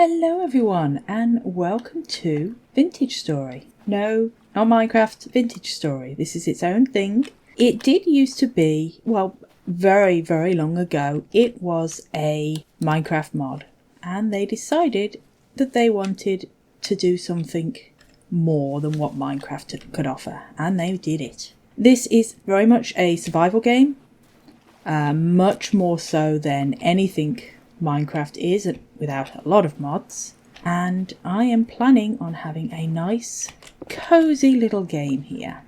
Hello everyone and welcome to Vintage Story. No, not Minecraft, Vintage Story. This is its own thing. It did used to be, well, very, very long ago, it was a Minecraft mod. And they decided that they wanted to do something more than what Minecraft could offer. And they did it. This is very much a survival game. Much more so than anything Minecraft is, without a lot of mods, and I am planning on having a nice cozy little game here.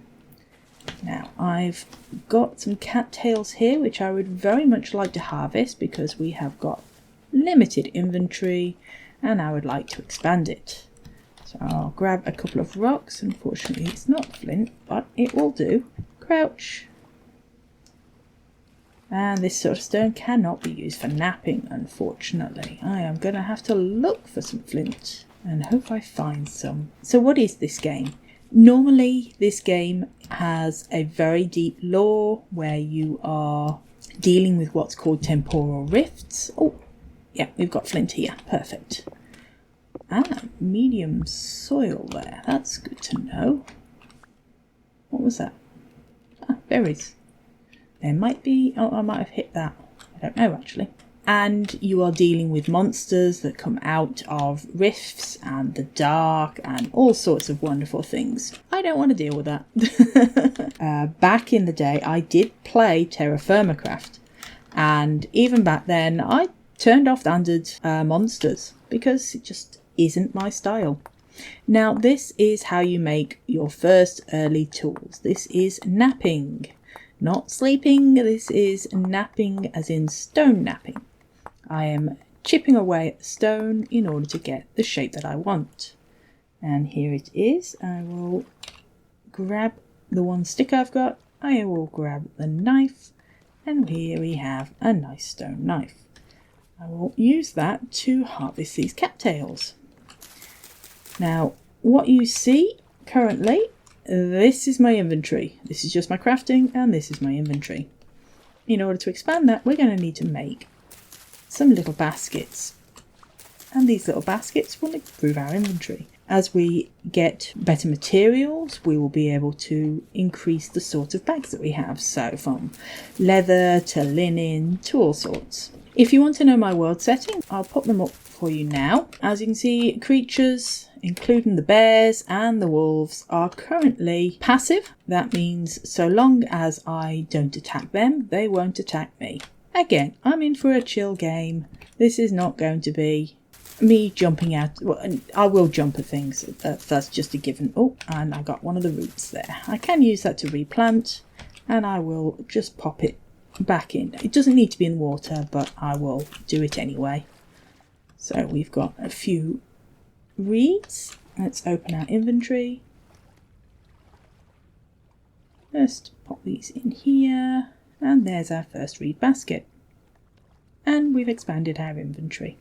Now I've got some cattails here which I would very much like to harvest because we have got limited inventory and I would like to expand it. So I'll grab a couple of rocks. Unfortunately it's not flint, but it will do. Crouch. And this sort of stone cannot be used for napping, unfortunately. I am going to have to look for some flint and hope I find some. So what is this game? Normally, this game has a very deep lore where you are dealing with what's called temporal rifts. Oh, yeah, we've got flint here. Perfect. Medium soil there. That's good to know. What was that? Berries. There might be, oh, I might have hit that. I don't know actually. And you are dealing with monsters that come out of rifts and the dark and all sorts of wonderful things. I don't want to deal with that. Back in the day, I did play Terra Firmacraft. And even back then, I turned off standard monsters because it just isn't my style. Now, this is how you make your first early tools. This is napping. Not sleeping, this is napping as in stone napping. I am chipping away at the stone in order to get the shape that I want. And here it is. I will grab the one stick I've got. I will grab the knife. And here we have a nice stone knife. I will use that to harvest these cattails. Now, what you see currently, this is my inventory. This is just my crafting and this is my inventory. In order to expand that, we're going to need to make some little baskets. And these little baskets will improve our inventory. As we get better materials, we will be able to increase the sort of bags that we have. So from leather to linen to all sorts. If you want to know my world setting, I'll pop them up for you now. As you can see, creatures, including the bears and the wolves, are currently passive. That means so long as I don't attack them, they won't attack me. Again, I'm in for a chill game. This is not going to be me jumping out. Well, I will jump at things. That's just a given. Oh, and I got one of the roots there. I can use that to replant, and I will just pop it back in. It doesn't need to be in water, but I will do it anyway. So we've got a few reeds. Let's open our inventory. Just pop these in here, and there's our first reed basket. And we've expanded our inventory.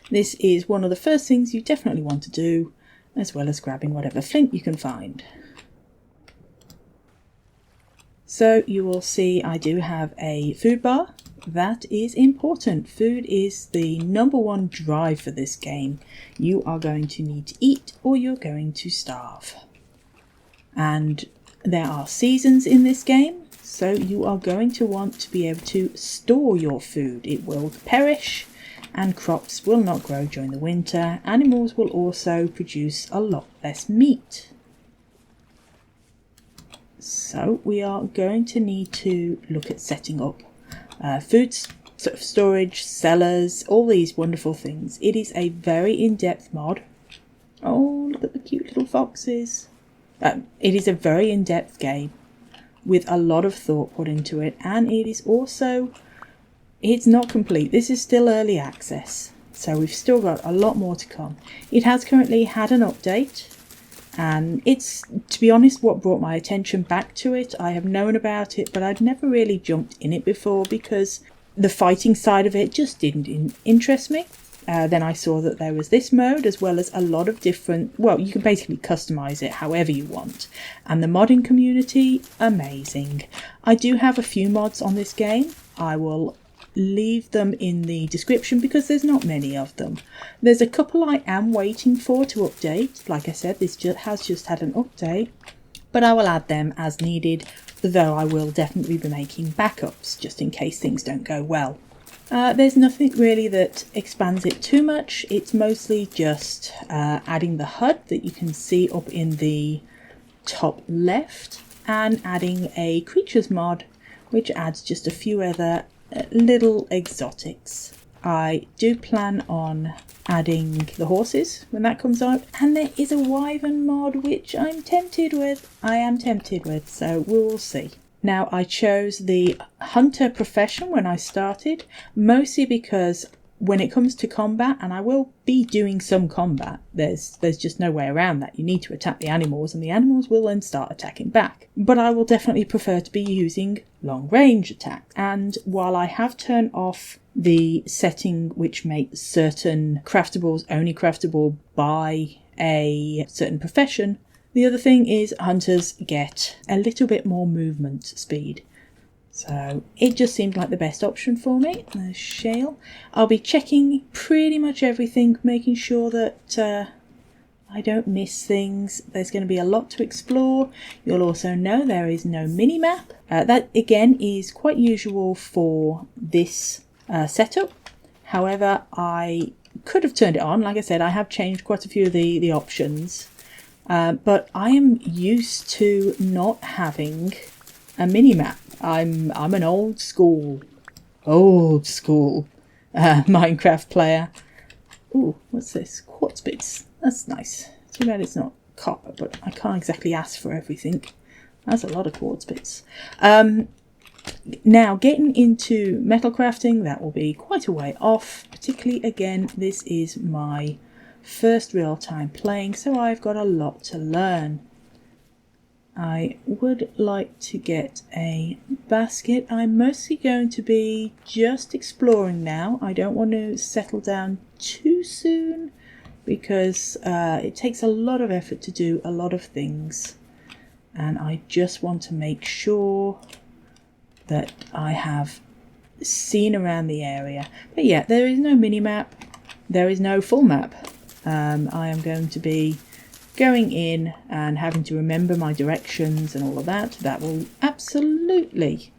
This is one of the first things you definitely want to do, as well as grabbing whatever flint you can find. So you will see I do have a food bar. That is important. Food is the number one drive for this game. You are going to need to eat or you're going to starve. And there are seasons in this game, so you are going to want to be able to store your food. It will perish and crops will not grow during the winter. Animals will also produce a lot less meat. So we are going to need to look at setting up food sort of storage, cellars, all these wonderful things. It is a very in-depth mod. Oh, look at the cute little foxes. It is a very in-depth game with a lot of thought put into it, and it is also, it's not complete. This is still early access, so we've still got a lot more to come. It has currently had an update. And it's, to be honest, what brought my attention back to it. I have known about it, but I'd never really jumped in it before because the fighting side of it just didn't interest me. Then I saw that there was this mode as well as a lot of different, well, you can basically customize it however you want. And the modding community, amazing. I do have a few mods on this game. I will leave them in the description because there's not many of them. There's a couple I am waiting for to update. Like I said, this has just had an update, but I will add them as needed, though I will definitely be making backups just in case things don't go well. There's nothing really that expands it too much. It's mostly just adding the HUD that you can see up in the top left, and adding a creatures mod which adds just a few other little exotics. I do plan on adding the horses when that comes out, and there is a wyvern mod which I am tempted with, so we will see. Now, I chose the hunter profession when I started, mostly because when it comes to combat, and I will be doing some combat, there's just no way around that. You need to attack the animals, and the animals will then start attacking back. But I will definitely prefer to be using long range attacks. And while I have turned off the setting which makes certain craftables only craftable by a certain profession, the other thing is hunters get a little bit more movement speed. So it just seemed like the best option for me. There's Shale. I'll be checking pretty much everything, making sure that I don't miss things. There's going to be a lot to explore. You'll also know there is no mini-map. That again is quite usual for this setup. However, I could have turned it on. Like I said, I have changed quite a few of the options. But I am used to not having a mini-map. I'm an old school Minecraft player. Ooh, what's this? Quartz bits. That's nice. Too bad it's not copper, but I can't exactly ask for everything. That's a lot of quartz bits. Now, getting into metal crafting, that will be quite a way off. Particularly, again, this is my first real time playing, so I've got a lot to learn. I would like to get a basket. I'm mostly going to be just exploring now. I don't want to settle down too soon because it takes a lot of effort to do a lot of things, and I just want to make sure that I have seen around the area. But yeah, there is no mini-map, there is no full map. I am going to be going in and having to remember my directions and all of that. That will absolutely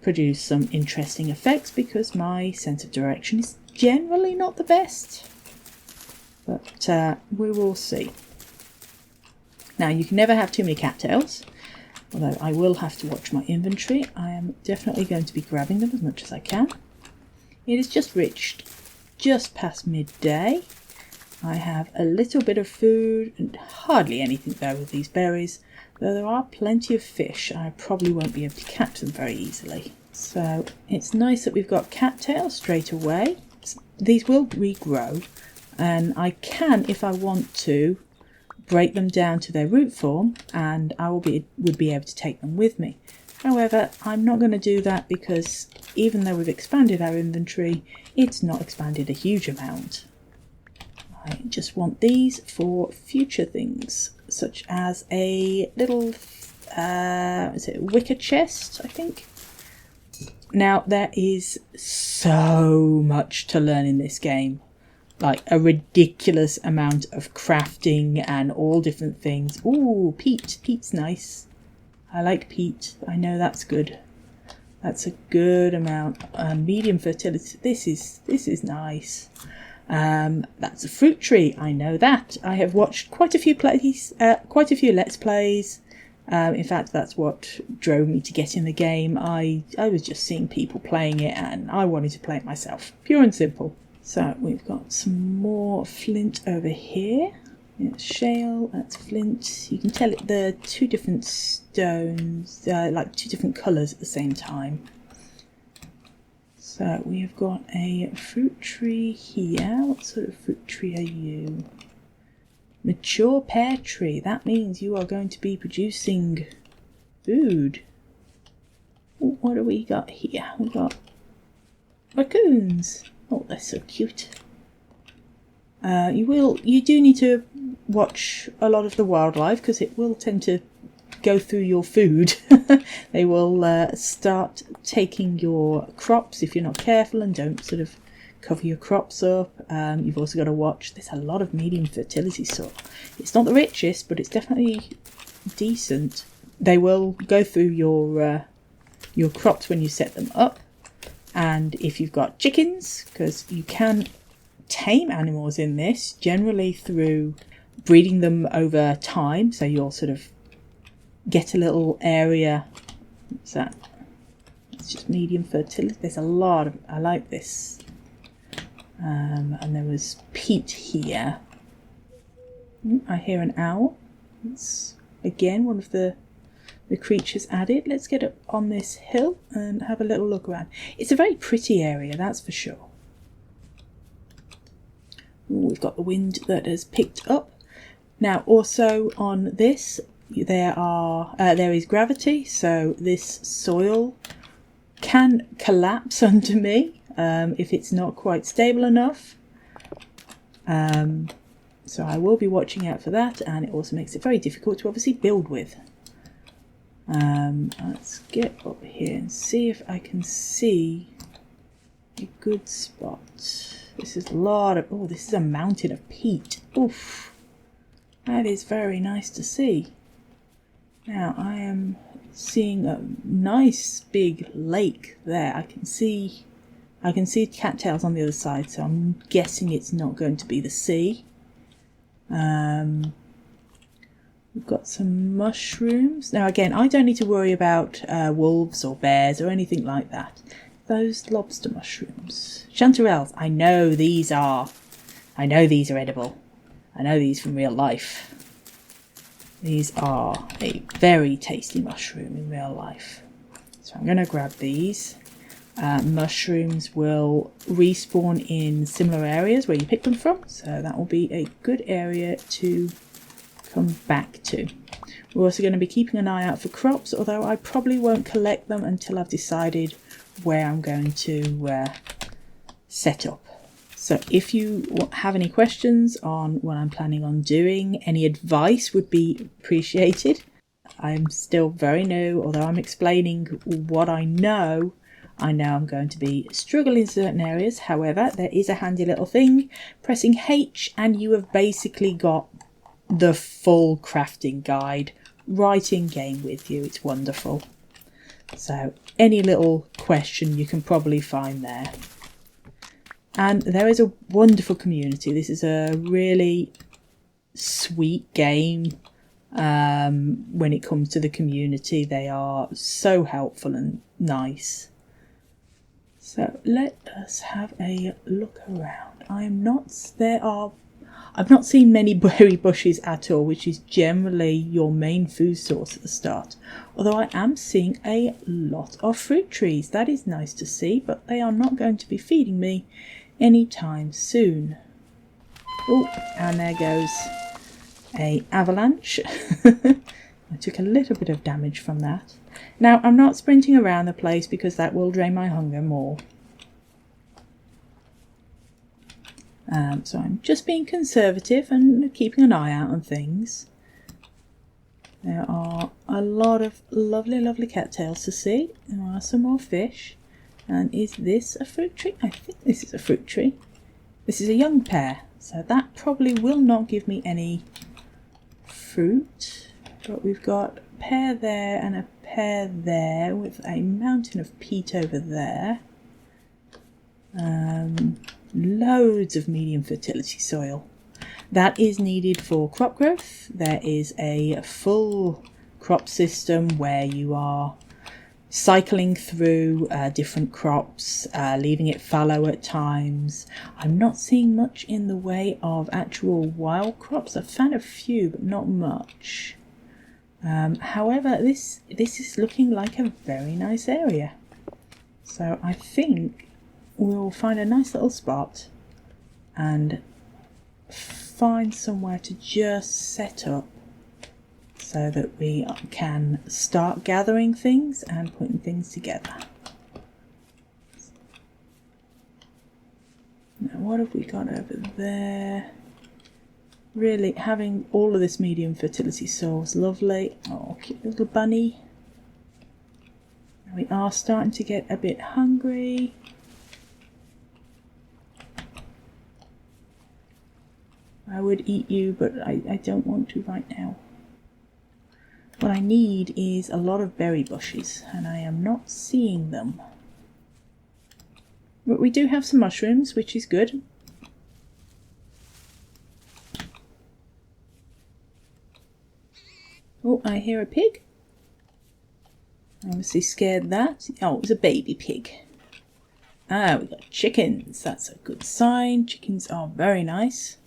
produce some interesting effects because my sense of direction is generally not the best. But we will see. Now, you can never have too many cattails, although I will have to watch my inventory. I am definitely going to be grabbing them as much as I can. It has just reached just past midday. I have a little bit of food and hardly anything though with these berries, though there are plenty of fish. I probably won't be able to catch them very easily. So it's nice that we've got cattails straight away. These will regrow, and I can, if I want to, break them down to their root form, and I would be able to take them with me. However, I'm not going to do that because even though we've expanded our inventory, it's not expanded a huge amount. I just want these for future things, such as a little, is it a wicker chest, I think? Now, there is so much to learn in this game. Like, a ridiculous amount of crafting and all different things. Ooh, peat. Peat's nice. I like peat. I know that's good. That's a good amount. Medium fertility. This is nice. That's a fruit tree. I know that. I have watched quite a few Let's Plays. In fact, that's what drove me to get in the game. I was just seeing people playing it and I wanted to play it myself. Pure and simple. So we've got some more flint over here. It's shale, that's flint. You can tell it they're two different stones, like two different colours at the same time. So we have got a fruit tree here. What sort of fruit tree are you? Mature pear tree. That means you are going to be producing food. Ooh, what do we got here? We've got raccoons. Oh, they're so cute. You do need to watch a lot of the wildlife because it will tend to go through your food. They will start taking your crops if you're not careful and don't sort of cover your crops up. You've also got to watch, there's a lot of medium fertility soil. It's not the richest, but it's definitely decent. They will go through your crops when you set them up. And if you've got chickens, because you can tame animals in this, generally through breeding them over time, so you'll sort of get a little area. What's that? It's just medium fertility. There's a lot of, I like this. And there was peat here. I hear an owl. It's again one of the creatures added. Let's get up on this hill and have a little look around. It's a very pretty area, that's for sure. Ooh, we've got the wind that has picked up. Now also on this there is gravity, so this soil can collapse under me if it's not quite stable enough. So I will be watching out for that, and it also makes it very difficult to obviously build with. Let's get up here and see if I can see a good spot. This is a lot of, oh, this is a mountain of peat. Oof, that is very nice to see. Now I am seeing a nice big lake there. I can see cattails on the other side, so I'm guessing it's not going to be the sea. We've got some mushrooms. Now again, I don't need to worry about wolves or bears or anything like that. Those lobster mushrooms. Chanterelles, I know these are edible. I know these from real life. These are a very tasty mushroom in real life. So I'm going to grab these. Mushrooms will respawn in similar areas where you pick them from, so that will be a good area to come back to. We're also going to be keeping an eye out for crops, although I probably won't collect them until I've decided where I'm going to set up. So if you have any questions on what I'm planning on doing, any advice would be appreciated. I'm still very new, although I'm explaining what I know I'm going to be struggling in certain areas. However, there is a handy little thing, pressing H, and you have basically got the full crafting guide right in game with you. It's wonderful. So any little question you can probably find there. And there is a wonderful community. This is a really sweet game. When it comes to the community, they are so helpful and nice. So let us have a look around. I've not seen many berry bushes at all, which is generally your main food source at the start. Although I am seeing a lot of fruit trees. That is nice to see, but they are not going to be feeding me anytime soon. Oh, and there goes a avalanche. I took a little bit of damage from that. Now, I'm not sprinting around the place because that will drain my hunger more. So I'm just being conservative and keeping an eye out on things. There are a lot of lovely, lovely cattails to see. There are some more fish. And is this a fruit tree? I think this is a fruit tree. This is a young pear, so that probably will not give me any fruit. But we've got a pear there and a pear there with a mountain of peat over there. Loads of medium fertility soil. That is needed for crop growth. There is a full crop system where you are cycling through different crops, leaving it fallow at times. I'm not seeing much in the way of actual wild crops. I've found a few, but not much. However, this is looking like a very nice area. So I think we'll find a nice little spot and find somewhere to just set up so that we can start gathering things and putting things together. Now, what have we got over there? Really, having all of this medium fertility soil is lovely. Oh, cute little bunny. We are starting to get a bit hungry. I would eat you, but I don't want to right now. What I need is a lot of berry bushes, and I am not seeing them. But we do have some mushrooms, which is good. Oh, I hear a pig. Obviously scared that. Oh, it was a baby pig. Ah, we got chickens. That's a good sign. Chickens are very nice.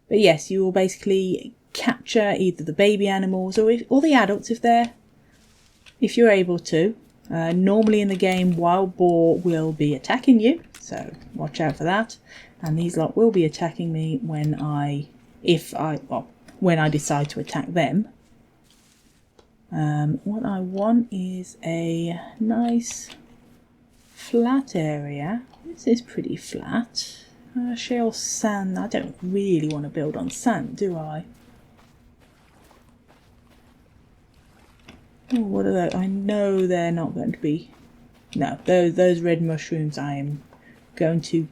But yes, you will basically capture either the baby animals or the adults if you're able to. Normally in the game, wild boar will be attacking you, so watch out for that. And these lot will be attacking me when I decide to attack them. What I want is a nice flat area. This is pretty flat. Shale sand. I don't really want to build on sand, do I? Oh, what are those? I know they're not going to be... No, those red mushrooms I am going to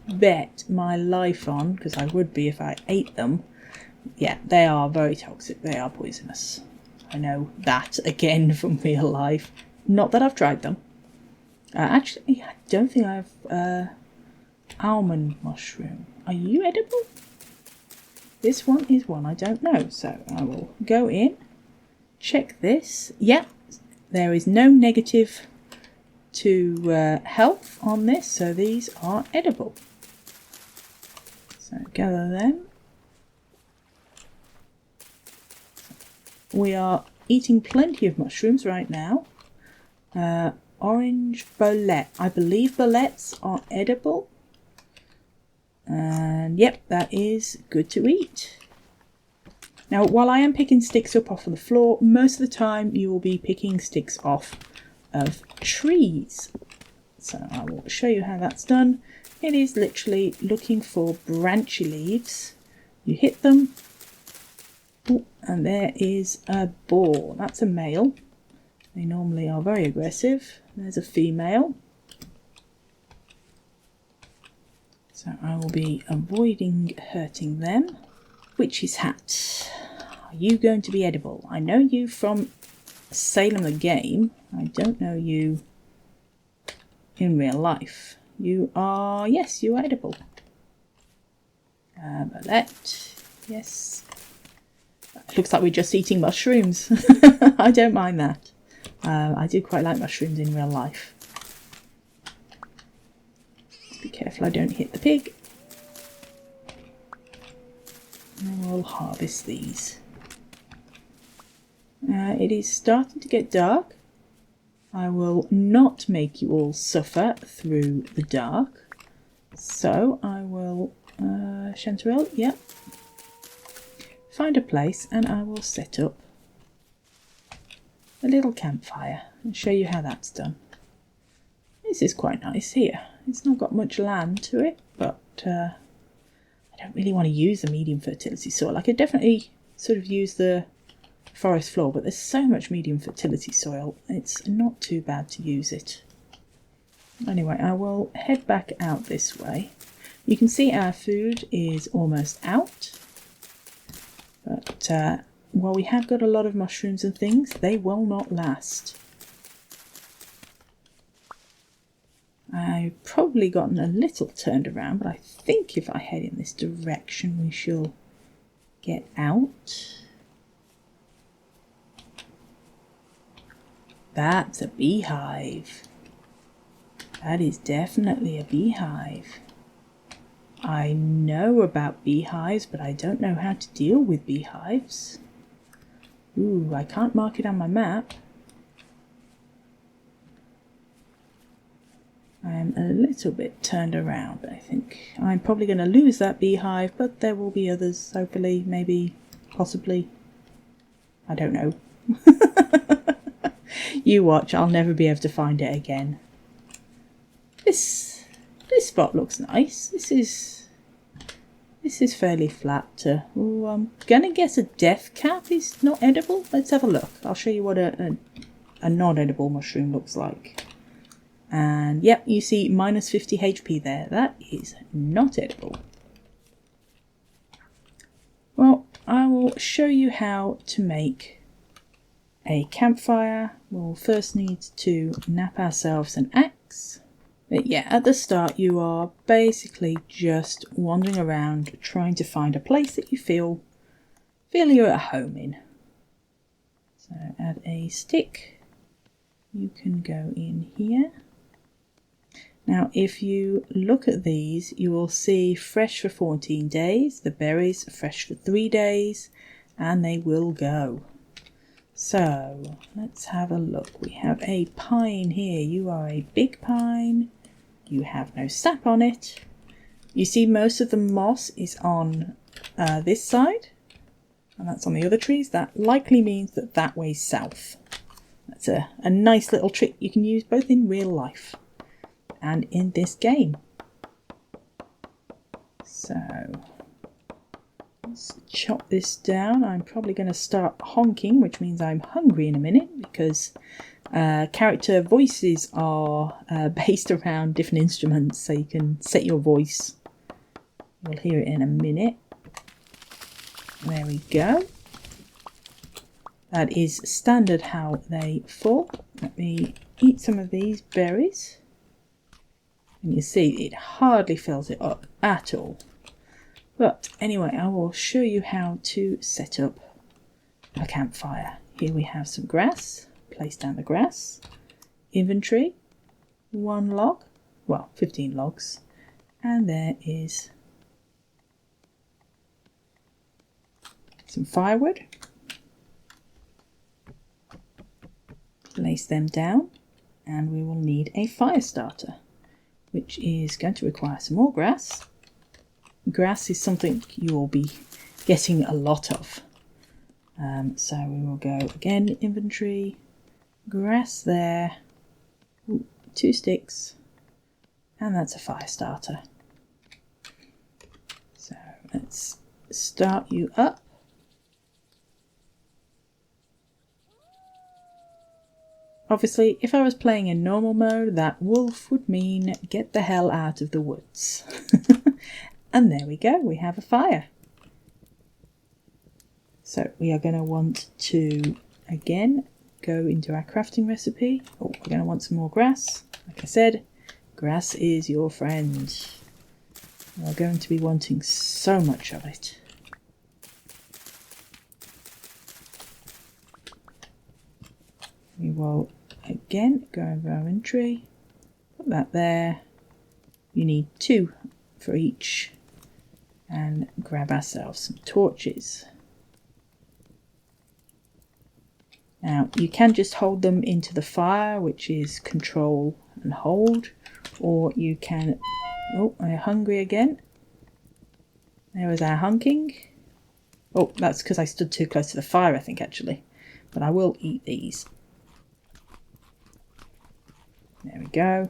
bet my life on, because I would be if I ate them. Yeah, they are very toxic. They are poisonous. I know that again from real life. Not that I've tried them. Actually, I don't think I've... almond mushroom. Are you edible? This one is one I don't know, so I will go in, check this. Yep, there is no negative to health on this, so these are edible. So gather them. We are eating plenty of mushrooms right now. Orange bolete. I believe boletes are edible. And yep, that is good to eat. Now, while I am picking sticks up off of the floor, most of the time you will be picking sticks off of trees. So I will show you how that's done. It is literally looking for branchy leaves. You hit them. Ooh, and there is a boar. That's a male. They normally are very aggressive. There's a female. So I will be avoiding hurting them. Witch's hat. Are you going to be edible? I know you from Salem the game. I don't know you in real life. You are... Yes, you are edible. Bolete. Yes. Looks like we're just eating mushrooms. I don't mind that. I do quite like mushrooms in real life. Be careful I don't hit the pig. And we'll harvest these. It is starting to get dark. I will not make you all suffer through the dark. So I will, Chanterelle, yep. Find a place and I will set up a little campfire and show you how that's done. This is quite nice here. It's not got much land to it, but I don't really want to use the medium fertility soil. I could definitely sort of use the forest floor, but there's so much medium fertility soil, it's not too bad to use it. Anyway, I will head back out this way. You can see our food is almost out, but while we have got a lot of mushrooms and things, they will not last. I've probably gotten a little turned around, but I think if I head in this direction we shall get out. That's a beehive. That is definitely a beehive. I know about beehives, but I don't know how to deal with beehives. Ooh, I can't mark it on my map. I'm a little bit turned around, but I think I'm probably going to lose that beehive, but there will be others, hopefully, maybe, possibly. I don't know. You watch, I'll never be able to find it again. This spot looks nice. This is This is fairly flat. Oh, I'm gonna guess a death cap is not edible. Let's have a look. I'll show you what a non-edible mushroom looks like. And yep, you see minus 50 HP there. That is not edible. Well, I will show you how to make a campfire. We'll first need to nap ourselves an axe. But yeah, at the start you are basically just wandering around trying to find a place that you feel you're at home in. So add a stick. You can go in here. Now if you look at these, you will see fresh for 14 days, the berries fresh for 3 days, and they will go. So let's have a look. We have a pine here. You are a big pine. You have no sap on it. You see most of the moss is on this side, and that's on the other trees. That likely means that that way's south. That's a nice little trick you can use both in real life and in this game. So let's chop this down. I'm probably going to start honking, which means I'm hungry in a minute, because character voices are based around different instruments, so you can set your voice. We'll hear it in a minute. There we go. That is standard how they fall. Let me eat some of these berries. And you see it hardly fills it up at all. But anyway, I will show you how to set up a campfire. Here we have some grass. Place down the grass. Inventory. 1 log. Well, 15 logs. And there is some firewood. Place them down. And we will need a fire starter, which is going to require some more grass. Grass is something you will be getting a lot of. So we will go again, inventory, grass there, 2 sticks, and that's a fire starter. So let's start you up. Obviously, if I was playing in normal mode, that wolf would mean get the hell out of the woods. And there we go, we have a fire. So we are going to want to, again, go into our crafting recipe. Oh, we're going to want some more grass. Like I said, grass is your friend. We're going to be wanting so much of it. We will again go over our inventory, put that there. You need 2 for each, and grab ourselves some torches. Now you can just hold them into the fire, which is control and hold, or you can, oh, I'm hungry again. There was our hunking. Oh, that's because I stood too close to the fire, I think, actually. But I will eat these. There we go.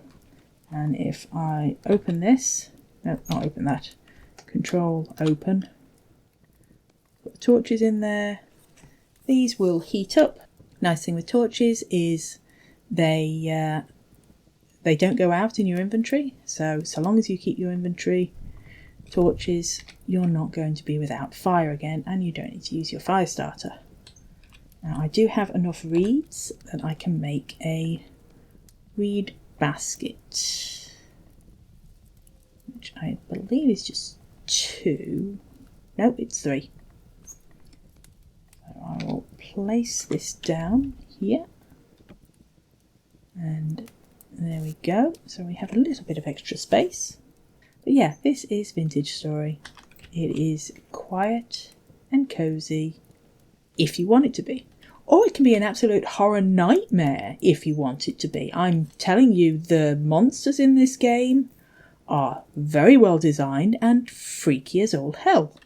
And if I open this, no, not open that. Control, open. Put the torches in there. These will heat up. Nice thing with torches is they don't go out in your inventory. So long as you keep your inventory torches, you're not going to be without fire again, and you don't need to use your fire starter. Now I do have enough reeds that I can make a reed basket, which I believe is just 2. Nope, it's 3. So I will place this down here, and there we go. So we have a little bit of extra space. But yeah, this is Vintage Story. It is quiet and cozy if you want it to be. Or it can be an absolute horror nightmare if you want it to be. I'm telling you, the monsters in this game are very well designed and freaky as all hell.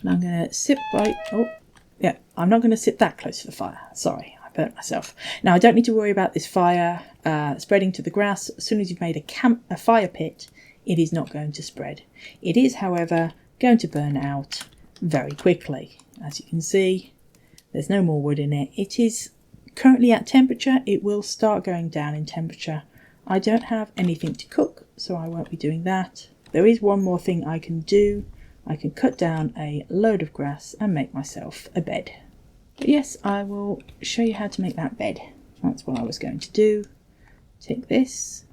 And I'm going to sit by... Oh, yeah, I'm not going to sit that close to the fire. Sorry, I burnt myself. Now, I don't need to worry about this fire spreading to the grass. As soon as you've made a fire pit, it is not going to spread. It is, however, going to burn out very quickly. As you can see, there's no more wood in it. It is currently at temperature. It will start going down in temperature. I don't have anything to cook, so I won't be doing that. There is one more thing I can do. I can cut down a load of grass and make myself a bed. But yes, I will show you how to make that bed. That's what I was going to do. Take this.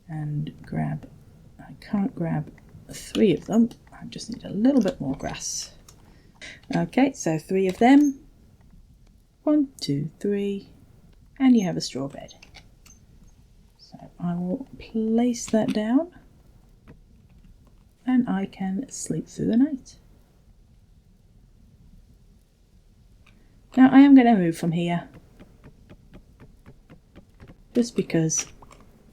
And grab, I can't grab 3 of them. I just need a little bit more grass. Okay, so 3 of them. 1, 2, 3. And you have a straw bed. So I will place that down. And I can sleep through the night. Now I am going to move from here, just because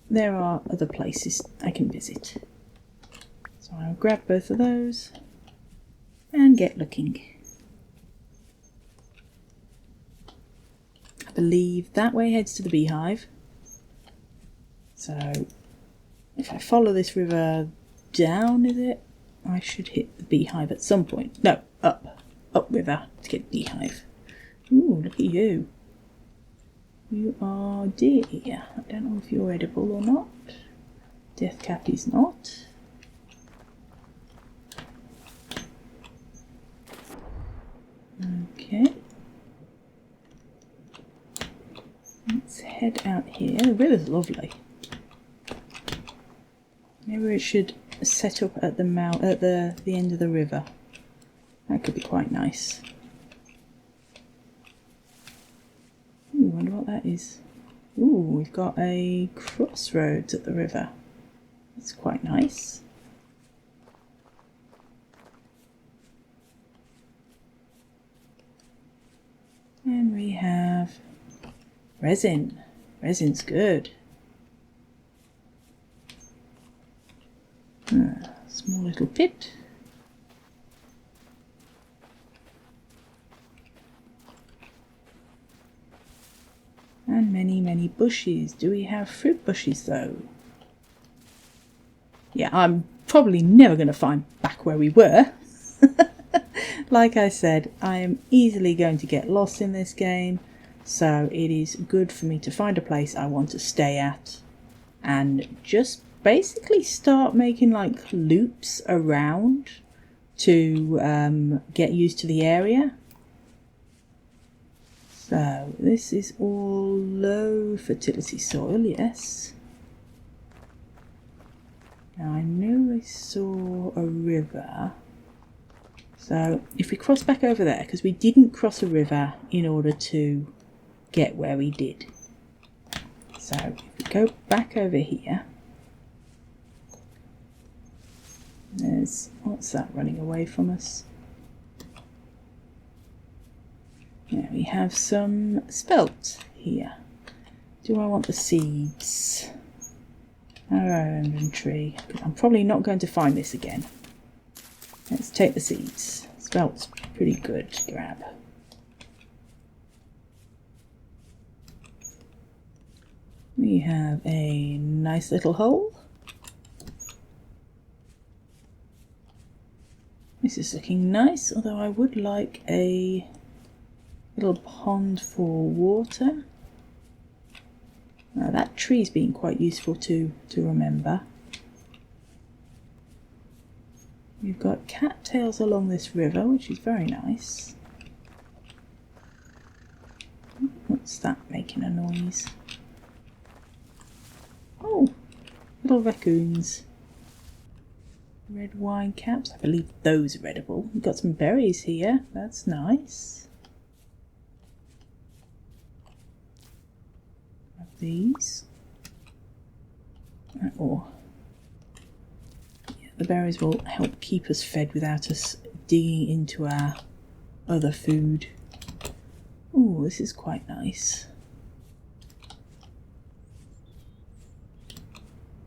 there are other places I can visit. So I'll grab both of those and get looking. I believe that way heads to the beehive. So if I follow this river down, is it? I should hit the beehive at some point. No, up river to get the beehive. Ooh, look at you. You are deer. I don't know if you're edible or not. Death cap is not. Okay. Let's head out here. The river's lovely. Maybe it should set up at the mouth, at the end of the river. That could be quite nice. Ooh, wonder what that is. Ooh, we've got a crossroads at the river. That's quite nice. And we have resin. Resin's good. Small little pit. And many, many bushes. Do we have fruit bushes though? Yeah, I'm probably never going to find back where we were. Like I said, I am easily going to get lost in this game, so it is good for me to find a place I want to stay at and just basically start making like loops around to get used to the area. So this is all low fertility soil, yes. Now I know I saw a river. So if we cross back over there, because we didn't cross a river in order to get where we did. So if we go back over here, there's, what's that running away from us? There we have some spelt here. Do I want the seeds? Our inventory. I'm probably not going to find this again. Let's take the seeds. Spelt's pretty good to grab. We have a nice little hole. This is looking nice, although I would like a little pond for water. Now that tree's been quite useful to remember. We've got cattails along this river, which is very nice. What's that making a noise? Oh, little raccoons. Red wine caps, I believe those are edible. We've got some berries here, that's nice. Have these. Oh. The berries will help keep us fed without us digging into our other food. Oh, this is quite nice.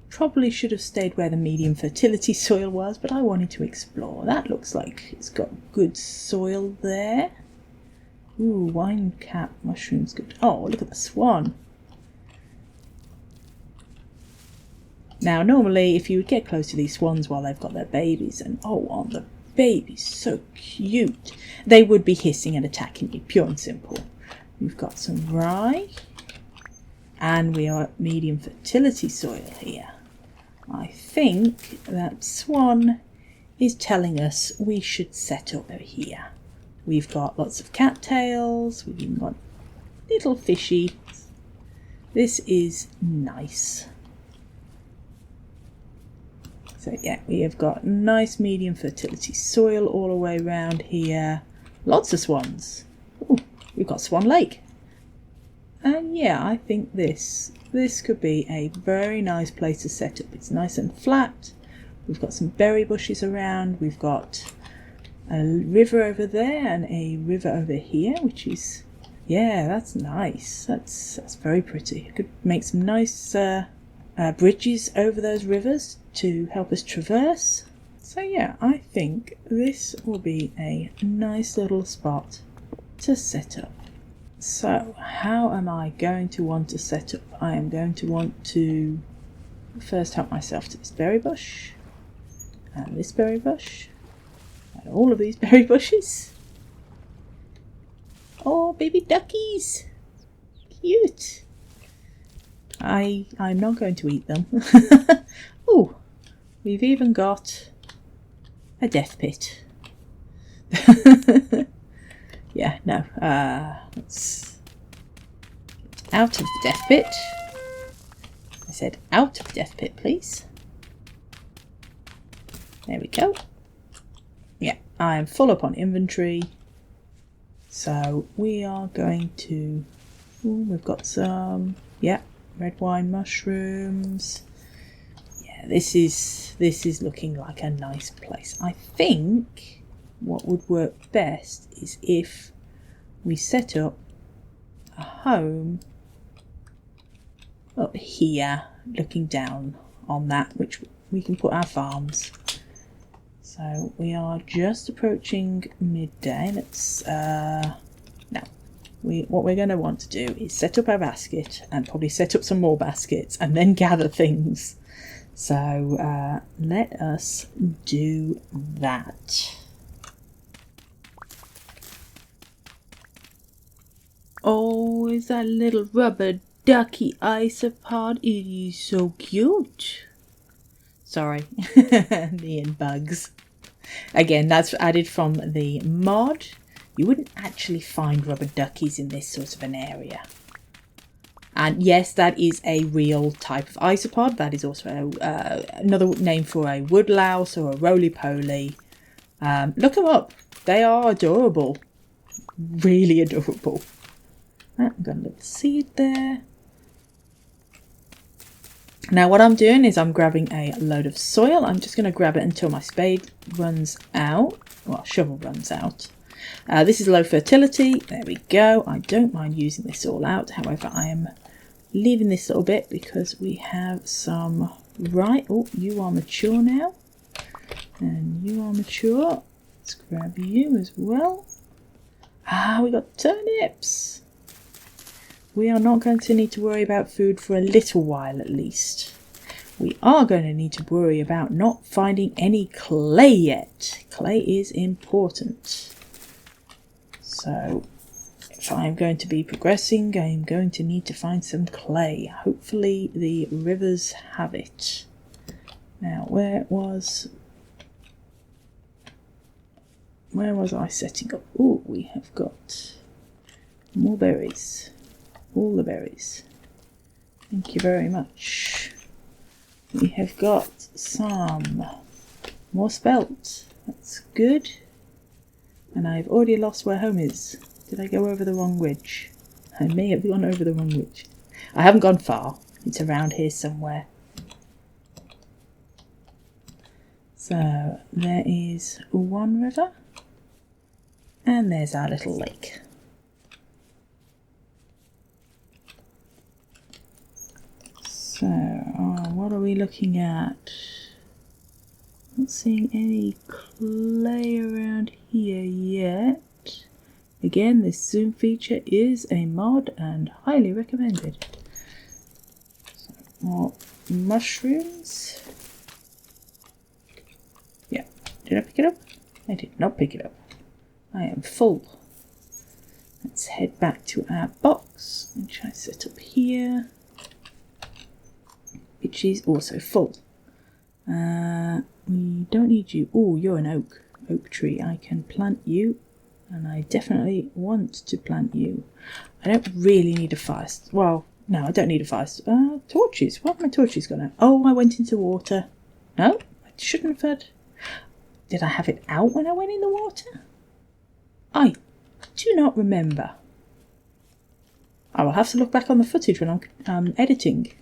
Probably should have stayed where the medium fertility soil was, but I wanted to explore. That looks like it's got good soil there. Ooh, wine cap mushrooms. Good. Oh, look at the swan. Now, normally, if you would get close to these swans while they've got their babies, and oh, aren't the babies so cute? They would be hissing and attacking you, pure and simple. We've got some rye, and we are at medium fertility soil here. I think that swan is telling us we should set up over here. We've got lots of cattails, we've even got little fishy. This is nice. So yeah, we have got nice medium fertility soil all the way around here. Lots of swans. Ooh, we've got Swan Lake. And yeah, I think this could be a very nice place to set up. It's nice and flat. We've got some berry bushes around. We've got a river over there and a river over here, which is, yeah, that's nice. That's very pretty. I could make some nice bridges over those rivers to help us traverse. So yeah, I think this will be a nice little spot to set up. So how am I going to want to set up? I am going to want to first help myself to this berry bush and this berry bush and all of these berry bushes. Oh, baby duckies, cute. I'm not going to eat them. Oh, we've even got a death pit. Yeah, no. Let's out of the death pit. I said out of the death pit, please. There we go. Yeah, I am full up on inventory. So we are going to... Ooh, we've got some... Yeah, red wine mushrooms. Yeah, this is looking like a nice place. I think what would work best is if we set up a home up here, looking down on that, which we can put our farms. So we are just approaching midday. Let's what we're going to want to do is set up our basket and probably set up some more baskets and then gather things. So let us do that. Oh, is that little rubber ducky isopod? It is so cute. Sorry, me and bugs. Again, that's added from the mod. You wouldn't actually find rubber duckies in this sort of an area. And yes, that is a real type of isopod. That is also another name for a woodlouse or a roly-poly. Look them up. They are adorable. Really adorable. I've got a little seed there. Now what I'm doing is I'm grabbing a load of soil. I'm just going to grab it until my spade runs out. Well, shovel runs out. This is low fertility. There we go. I don't mind using this all out. However, I am leaving this little bit because we have some rye. Oh, you are mature now. And you are mature. Let's grab you as well. Ah, we got turnips. We are not going to need to worry about food for a little while at least. We are going to need to worry about not finding any clay yet. Clay is important. So if I'm going to be progressing, I'm going to need to find some clay. Hopefully the rivers have it. Now where was I setting up? Oh, we have got more berries. All the berries. Thank you very much. We have got some more spelt. That's good. And I've already lost where home is. Did I go over the wrong ridge? I may have gone over the wrong ridge. I haven't gone far. It's around here somewhere. So there is one river. And there's our little lake. So, what are we looking at? Not seeing any clay around here yet. Again, this zoom feature is a mod and highly recommended. So, more mushrooms. Yeah, did I pick it up? I did not pick it up. I am full. Let's head back to our box, which I set up here, which is also full. We don't need you. Oh, you're an oak tree. I can plant you, and I definitely want to plant you. I don't really need a fire. Well, no, I don't need a fire. Torches. Where have my torches gone out? Oh, I went into water. No, I shouldn't have had. Did I have it out when I went in the water? I do not remember. I will have to look back on the footage when I'm editing.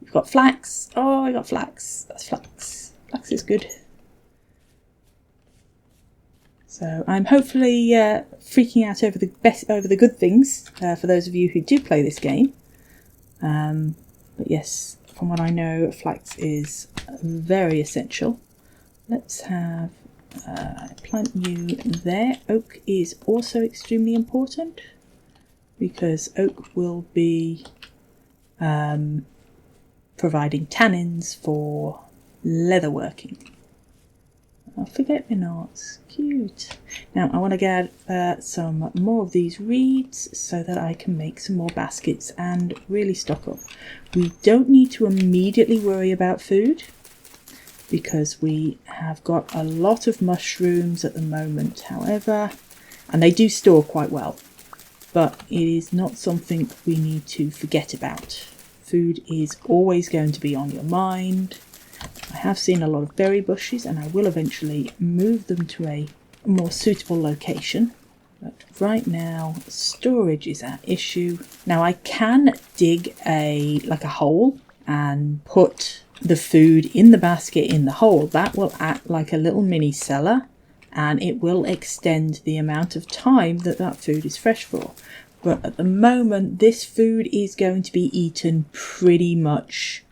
We've got flax. Oh, I got flax. That's flax. Flax is good. So I'm hopefully freaking out over the good things for those of you who do play this game. But yes, from what I know, flax is very essential. Let's have plant you there. Oak is also extremely important because oak will be providing tannins for leatherworking. Oh, forget-me-nots. Cute. Now I want to get some more of these reeds so that I can make some more baskets and really stock up. We don't need to immediately worry about food because we have got a lot of mushrooms at the moment, however, and they do store quite well, but it is not something we need to forget about. Food is always going to be on your mind. I have seen a lot of berry bushes and I will eventually move them to a more suitable location. But right now, storage is our issue. Now I can dig a hole and put the food in the basket in the hole. That will act like a little mini cellar and it will extend the amount of time that food is fresh for. But at the moment, this food is going to be eaten pretty much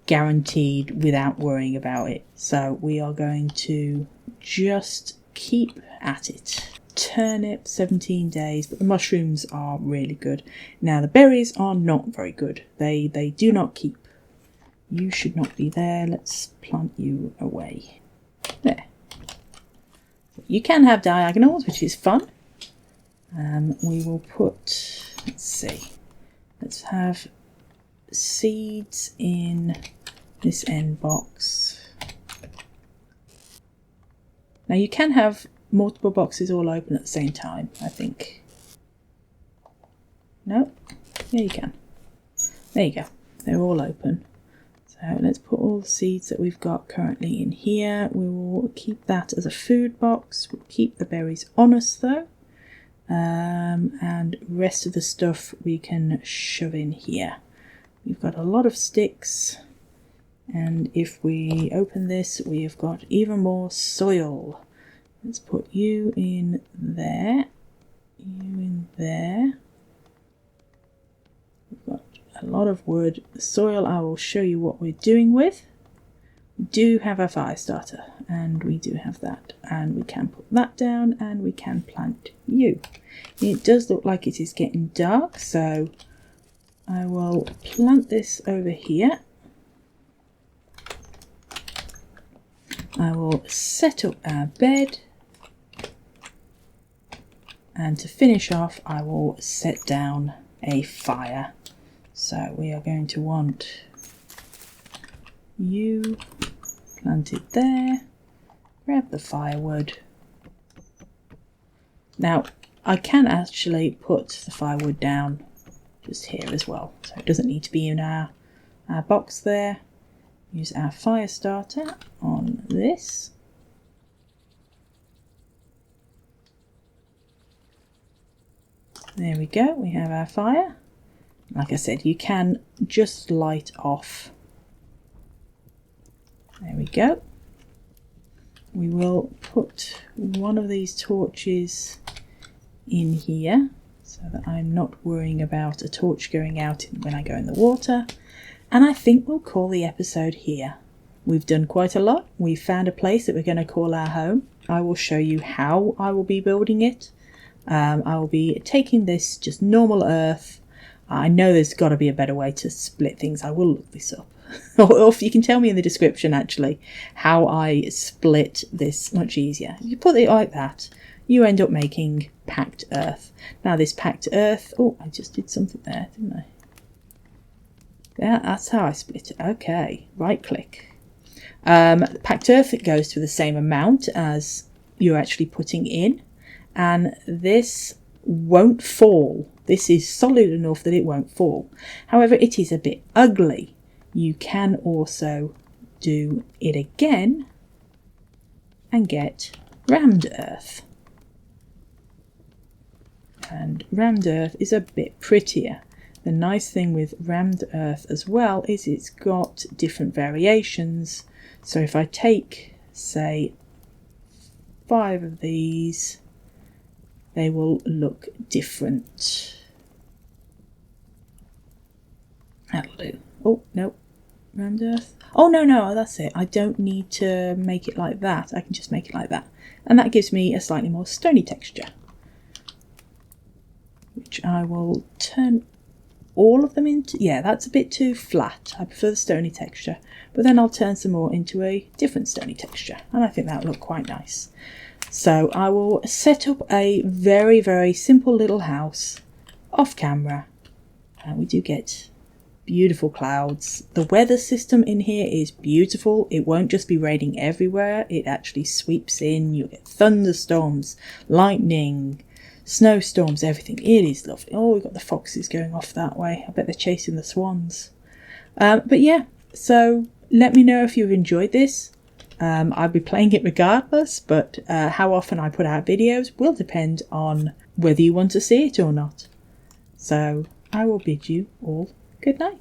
guaranteed without worrying about it. So we are going to just keep at it. Turnip, 17 days, but the mushrooms are really good. Now the berries are not very good. They do not keep. You should not be there. Let's plant you away. There. You can have diagonals, which is fun. We will put, let's see, let's have seeds in this end box. Now you can have multiple boxes all open at the same time, I think. No? Yeah, you can. There you go. They're all open. So let's put all the seeds that we've got currently in here. We will keep that as a food box. We'll keep the berries on us though. And rest of the stuff we can shove in here. We've got a lot of sticks. And if we open this, we have got even more soil. Let's put you in there. You in there. We've got a lot of wood. The soil, I will show you what we're doing with. We do have a fire starter, and we do have that. And we can put that down, and we can plant you. It does look like it is getting dark, so I will plant this over here. I will set up our bed, and to finish off I will set down a fire. So we are going to want you planted there. Grab the firewood. Now I can actually put the firewood down just here as well, so it doesn't need to be in our box there. Use our fire starter on this. There we go, we have our fire. Like I said, you can just light off. There we go. We will put one of these torches in here so that I'm not worrying about a torch going out when I go in the water. And I think we'll call the episode here. We've done quite a lot. We've found a place that we're going to call our home. I will show you how I will be building it. I will be taking this just normal earth. I know there's got to be a better way to split things. I will look this up. Or if you can tell me in the description actually how I split this much easier. If you put it like that, you end up making packed earth. Now this packed earth, oh, I just did something there, didn't I? Yeah, that's how I split it. Okay, right click. Packed earth, it goes to the same amount as you're actually putting in, and this won't fall. This is solid enough that it won't fall. However, it is a bit ugly. You can also do it again and get rammed earth. And rammed earth is a bit prettier. The nice thing with rammed earth as well is it's got different variations. So if I take, say, 5 of these, they will look different. That'll do. Oh, no. Rammed earth. Oh, no, that's it. I don't need to make it like that. I can just make it like that. And that gives me a slightly more stony texture, which I will turn all of them into. Yeah, that's a bit too flat. I prefer the stony texture. But then I'll turn some more into a different stony texture. And I think that'll look quite nice. So I will set up a very, very simple little house off camera. And we do get beautiful clouds. The weather system in here is beautiful. It won't just be raining everywhere. It actually sweeps in. You get thunderstorms, lightning, snowstorms, everything. It is lovely. Oh, we've got the foxes going off that way. I bet they're chasing the swans. But yeah, so let me know if you've enjoyed this. I'll be playing it regardless, but how often I put out videos will depend on whether you want to see it or not. So I will bid you all good night.